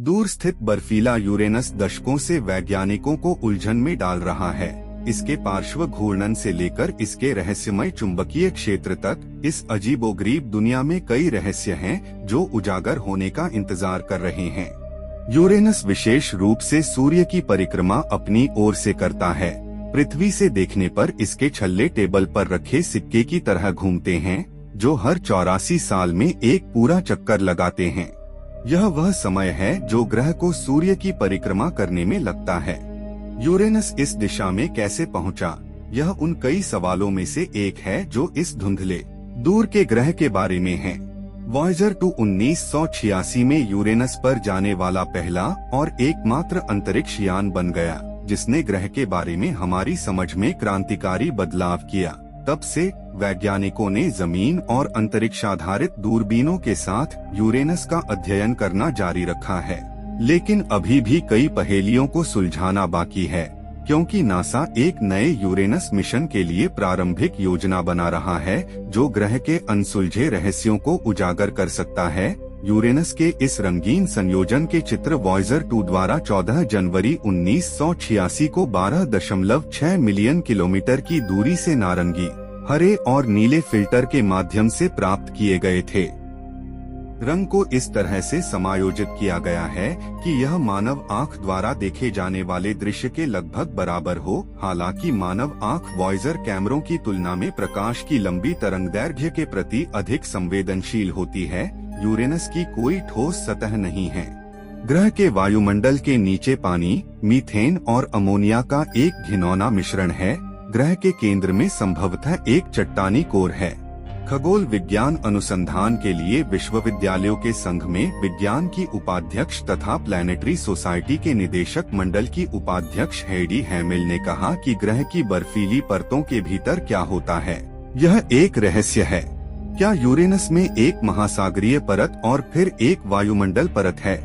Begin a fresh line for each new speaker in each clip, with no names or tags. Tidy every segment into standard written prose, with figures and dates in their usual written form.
दूर स्थित बर्फीला यूरेनस दशकों से वैज्ञानिकों को उलझन में डाल रहा है। इसके पार्श्व घूर्णन से लेकर इसके रहस्यमय चुंबकीय क्षेत्र तक इस अजीबोगरीब दुनिया में कई रहस्य हैं जो उजागर होने का इंतजार कर रहे हैं। यूरेनस विशेष रूप से सूर्य की परिक्रमा अपनी ओर से करता है। पृथ्वी से देखने पर इसके छल्ले टेबल पर रखे सिक्के की तरह घूमते हैं, जो हर 84 साल में एक पूरा चक्कर लगाते हैं। यह वह समय है जो ग्रह को सूर्य की परिक्रमा करने में लगता है। यूरेनस इस दिशा में कैसे पहुंचा, यह उन कई सवालों में से एक है जो इस धुंधले दूर के ग्रह के बारे में है। वॉयेजर 2 1986 में यूरेनस पर जाने वाला पहला और एकमात्र अंतरिक्ष यान बन गया, जिसने ग्रह के बारे में हमारी समझ में क्रांतिकारी बदलाव किया। तब से वैज्ञानिकों ने जमीन और अंतरिक्ष आधारित दूरबीनों के साथ यूरेनस का अध्ययन करना जारी रखा है, लेकिन अभी भी कई पहेलियों को सुलझाना बाकी है, क्योंकि नासा एक नए यूरेनस मिशन के लिए प्रारंभिक योजना बना रहा है जो ग्रह के अनसुलझे रहस्यों को उजागर कर सकता है। यूरेनस के इस रंगीन संयोजन के चित्र वॉयेजर 2 द्वारा 14 जनवरी 1986 को 12.6 मिलियन किलोमीटर की दूरी से नारंगी, हरे और नीले फिल्टर के माध्यम से प्राप्त किए गए थे। रंग को इस तरह से समायोजित किया गया है कि यह मानव आंख द्वारा देखे जाने वाले दृश्य के लगभग बराबर हो। हालांकि मानव आंख वॉयेजर कैमरों की तुलना में प्रकाश की लंबी तरंगदैर्घ्य के प्रति अधिक संवेदनशील होती है। यूरेनस की कोई ठोस सतह नहीं है। ग्रह के वायुमंडल के नीचे पानी, मीथेन और अमोनिया का एक घिनौना मिश्रण है। ग्रह के केंद्र में संभवतः एक चट्टानी कोर है। खगोल विज्ञान अनुसंधान के लिए विश्वविद्यालयों के संघ में विज्ञान की उपाध्यक्ष तथा प्लैनेटरी सोसाइटी के निदेशक मंडल की उपाध्यक्ष हेडी हैमिल ने कहा कि ग्रह की बर्फीली परतों के भीतर क्या होता है, यह एक रहस्य है। क्या यूरेनस में एक महासागरीय परत और फिर एक वायुमंडल परत है?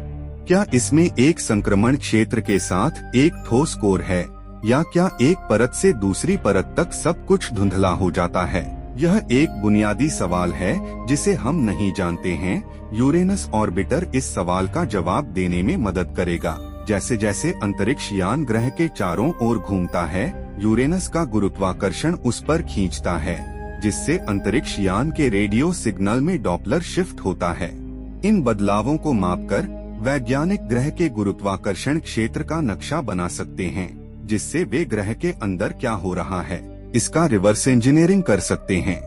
क्या इसमें एक संक्रमण क्षेत्र के साथ एक ठोस कोर है, या क्या एक परत से दूसरी परत तक सब कुछ धुंधला हो जाता है? यह एक बुनियादी सवाल है जिसे हम नहीं जानते हैं। यूरेनस ऑर्बिटर इस सवाल का जवाब देने में मदद करेगा। जैसे जैसे अंतरिक्ष यान ग्रह के चारों ओर घूमता है, यूरेनस का गुरुत्वाकर्षण उस पर खींचता है, जिससे अंतरिक्ष यान के रेडियो सिग्नल में डॉपलर शिफ्ट होता है। इन बदलावों को मापकर वैज्ञानिक ग्रह के गुरुत्वाकर्षण क्षेत्र का नक्शा बना सकते हैं, जिससे वे ग्रह के अंदर क्या हो रहा है इसका रिवर्स इंजीनियरिंग कर सकते हैं।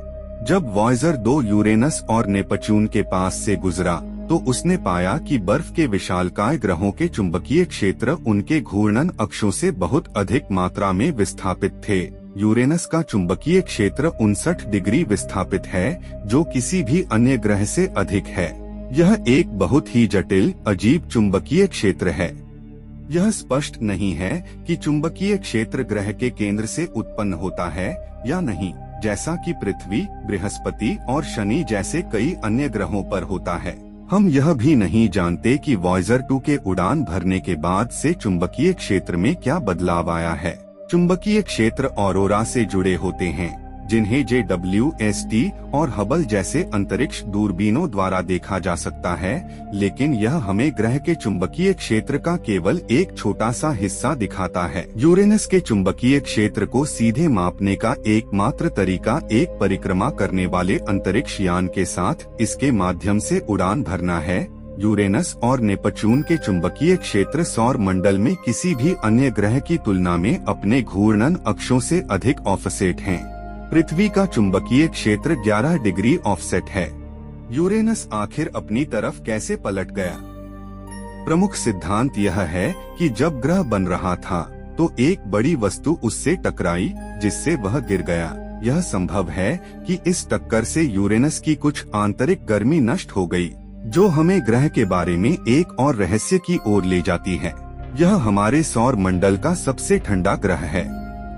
जब वॉयेजर 2 यूरेनस और नेपच्यून के पास से गुजरा तो उसने पाया कि बर्फ के विशालकाय ग्रहों के चुंबकीय क्षेत्र उनके घूर्णन अक्षों से बहुत अधिक मात्रा में विस्थापित थे। यूरेनस का चुंबकीय क्षेत्र 59 डिग्री विस्थापित है, जो किसी भी अन्य ग्रह से अधिक है। यह एक बहुत ही जटिल, अजीब चुंबकीय क्षेत्र है। यह स्पष्ट नहीं है कि चुंबकीय क्षेत्र ग्रह के केंद्र से उत्पन्न होता है या नहीं, जैसा कि पृथ्वी, बृहस्पति और शनि जैसे कई अन्य ग्रहों पर होता है। हम यह भी नहीं जानते कि वॉयेजर 2 के उड़ान भरने के बाद से चुंबकीय क्षेत्र में क्या बदलाव आया है। चुंबकीय क्षेत्र ऑरोरा से जुड़े होते हैं, जिन्हें JWST और हबल जैसे अंतरिक्ष दूरबीनों द्वारा देखा जा सकता है, लेकिन यह हमें ग्रह के चुंबकीय क्षेत्र का केवल एक छोटा सा हिस्सा दिखाता है। यूरेनस के चुंबकीय क्षेत्र को सीधे मापने का एकमात्र तरीका एक परिक्रमा करने वाले अंतरिक्ष यान के साथ इसके माध्यम से उड़ान भरना है। यूरेनस और नेपच्यून के चुंबकीय क्षेत्र सौर मंडल में किसी भी अन्य ग्रह की तुलना में अपने घूर्णन अक्षों से अधिक ऑफसेट हैं। पृथ्वी का चुंबकीय क्षेत्र 11 डिग्री ऑफसेट है। यूरेनस आखिर अपनी तरफ कैसे पलट गया? प्रमुख सिद्धांत यह है कि जब ग्रह बन रहा था तो एक बड़ी वस्तु उससे टकराई, जिससे वह गिर गया। यह संभव है कि इस टक्कर से यूरेनस की कुछ आंतरिक गर्मी नष्ट हो गई, जो हमें ग्रह के बारे में एक और रहस्य की ओर ले जाती है। यह हमारे सौर मंडल का सबसे ठंडा ग्रह है।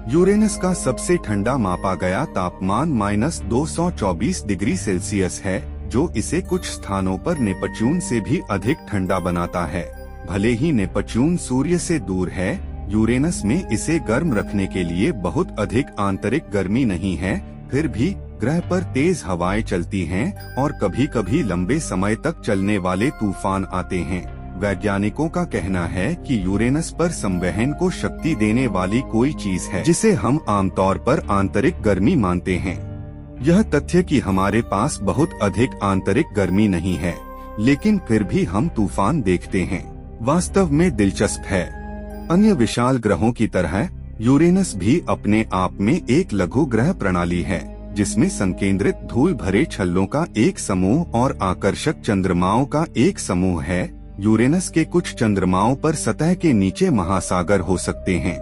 यूरेनस का सबसे ठंडा मापा गया तापमान -224 डिग्री सेल्सियस है, जो इसे कुछ स्थानों पर नेपच्यून से भी अधिक ठंडा बनाता है। भले ही नेपच्यून सूर्य से दूर है, यूरेनस में इसे गर्म रखने के लिए बहुत अधिक आंतरिक गर्मी नहीं है। फिर भी ग्रह पर तेज हवाएं चलती हैं और कभी कभी लंबे समय तक चलने वाले तूफान आते हैं। वैज्ञानिकों का कहना है कि यूरेनस पर संवहन को शक्ति देने वाली कोई चीज है जिसे हम आमतौर पर आंतरिक गर्मी मानते हैं। यह तथ्य कि हमारे पास बहुत अधिक आंतरिक गर्मी नहीं है, लेकिन फिर भी हम तूफान देखते हैं, वास्तव में दिलचस्प है। अन्य विशाल ग्रहों की तरह यूरेनस भी अपने आप में एक लघु ग्रह प्रणाली है, जिसमें संकेंद्रित धूल भरे छल्लों का एक समूह और आकर्षक चंद्रमाओं का एक समूह है। यूरेनस के कुछ चंद्रमाओं पर सतह के नीचे महासागर हो सकते हैं।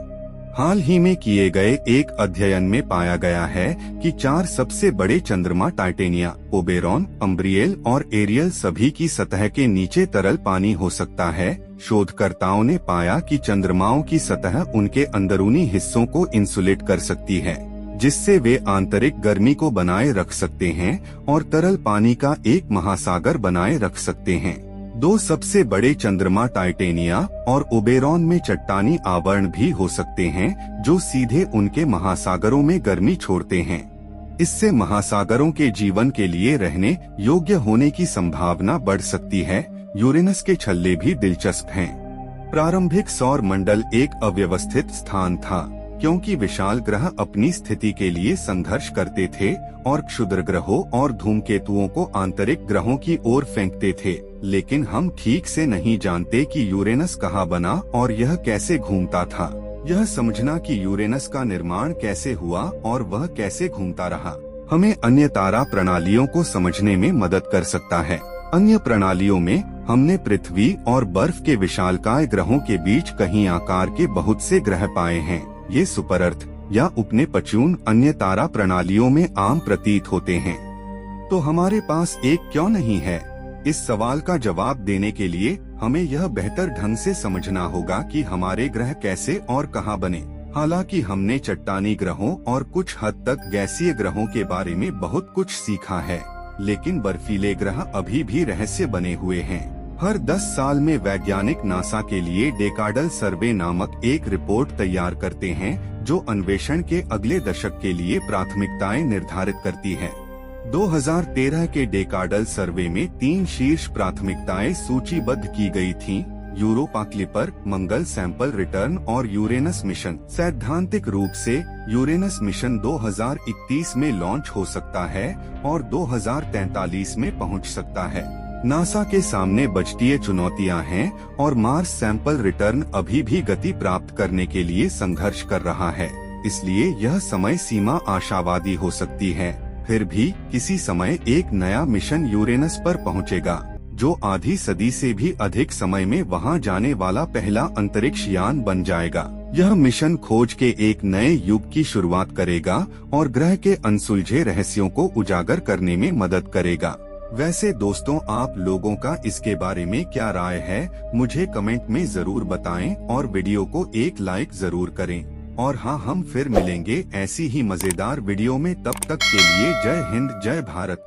हाल ही में किए गए एक अध्ययन में पाया गया है कि 4 सबसे बड़े चंद्रमा टाइटेनिया, ओबेरॉन, अम्ब्रियल और एरियल सभी की सतह के नीचे तरल पानी हो सकता है। शोधकर्ताओं ने पाया कि चंद्रमाओं की सतह उनके अंदरूनी हिस्सों को इंसुलेट कर सकती है, जिससे वे आंतरिक गर्मी को बनाए रख सकते हैं और तरल पानी का एक महासागर बनाए रख सकते हैं। 2 सबसे बड़े चंद्रमा टाइटेनिया और ओबेरॉन में चट्टानी आवरण भी हो सकते हैं, जो सीधे उनके महासागरों में गर्मी छोड़ते हैं। इससे महासागरों के जीवन के लिए रहने योग्य होने की संभावना बढ़ सकती है। यूरेनस के छल्ले भी दिलचस्प हैं। प्रारंभिक सौर मंडल एक अव्यवस्थित स्थान था, क्योंकि विशाल ग्रह अपनी स्थिति के लिए संघर्ष करते थे और क्षुद्र ग्रहों और धूमकेतुओं को आंतरिक ग्रहों की ओर फेंकते थे। लेकिन हम ठीक से नहीं जानते कि यूरेनस कहाँ बना और यह कैसे घूमता था। यह समझना कि यूरेनस का निर्माण कैसे हुआ और वह कैसे घूमता रहा, हमें अन्य तारा प्रणालियों को समझने में मदद कर सकता है। अन्य प्रणालियों में हमने पृथ्वी और बर्फ के विशालकाय ग्रहों के बीच कहीं आकार के बहुत से ग्रह पाए हैं। ये सुपर अर्थ या उपनेपच्यून अन्य तारा प्रणालियों में आम प्रतीत होते हैं। तो हमारे पास एक क्यों नहीं है? इस सवाल का जवाब देने के लिए हमें यह बेहतर ढंग से समझना होगा कि हमारे ग्रह कैसे और कहाँ बने। हालांकि हमने चट्टानी ग्रहों और कुछ हद तक गैसीय ग्रहों के बारे में बहुत कुछ सीखा है, लेकिन बर्फीले ग्रह अभी भी रहस्य बने हुए हैं। हर 10 साल में वैज्ञानिक नासा के लिए डेकाडल सर्वे नामक एक रिपोर्ट तैयार करते हैं, जो अन्वेषण के अगले दशक के लिए प्राथमिकताएं निर्धारित करती है। 2013 के डेकाडल सर्वे में 3 शीर्ष प्राथमिकताएं सूचीबद्ध की गई थीं: यूरोपा क्लिपर, मंगल सैंपल रिटर्न और यूरेनस मिशन। सैद्धांतिक रूप से यूरेनस मिशन 2031 में लॉन्च हो सकता है और 2043 में पहुंच सकता है। नासा के सामने बजटीय चुनौतियां हैं और मार्स सैंपल रिटर्न अभी भी गति प्राप्त करने के लिए संघर्ष कर रहा है, इसलिए यह समय सीमा आशावादी हो सकती है। फिर भी किसी समय एक नया मिशन यूरेनस पर पहुंचेगा, जो आधी सदी से भी अधिक समय में वहां जाने वाला पहला अंतरिक्ष यान बन जाएगा। यह मिशन खोज के एक नए युग की शुरुआत करेगा और ग्रह के अनसुलझे रहस्यों को उजागर करने में मदद करेगा। वैसे दोस्तों, आप लोगों का इसके बारे में क्या राय है? मुझे कमेंट में जरूर बताएं और वीडियो को एक लाइक जरूर करें। और हाँ, हम फिर मिलेंगे ऐसी ही मजेदार वीडियो में। तब तक के लिए जय हिंद, जय भारत।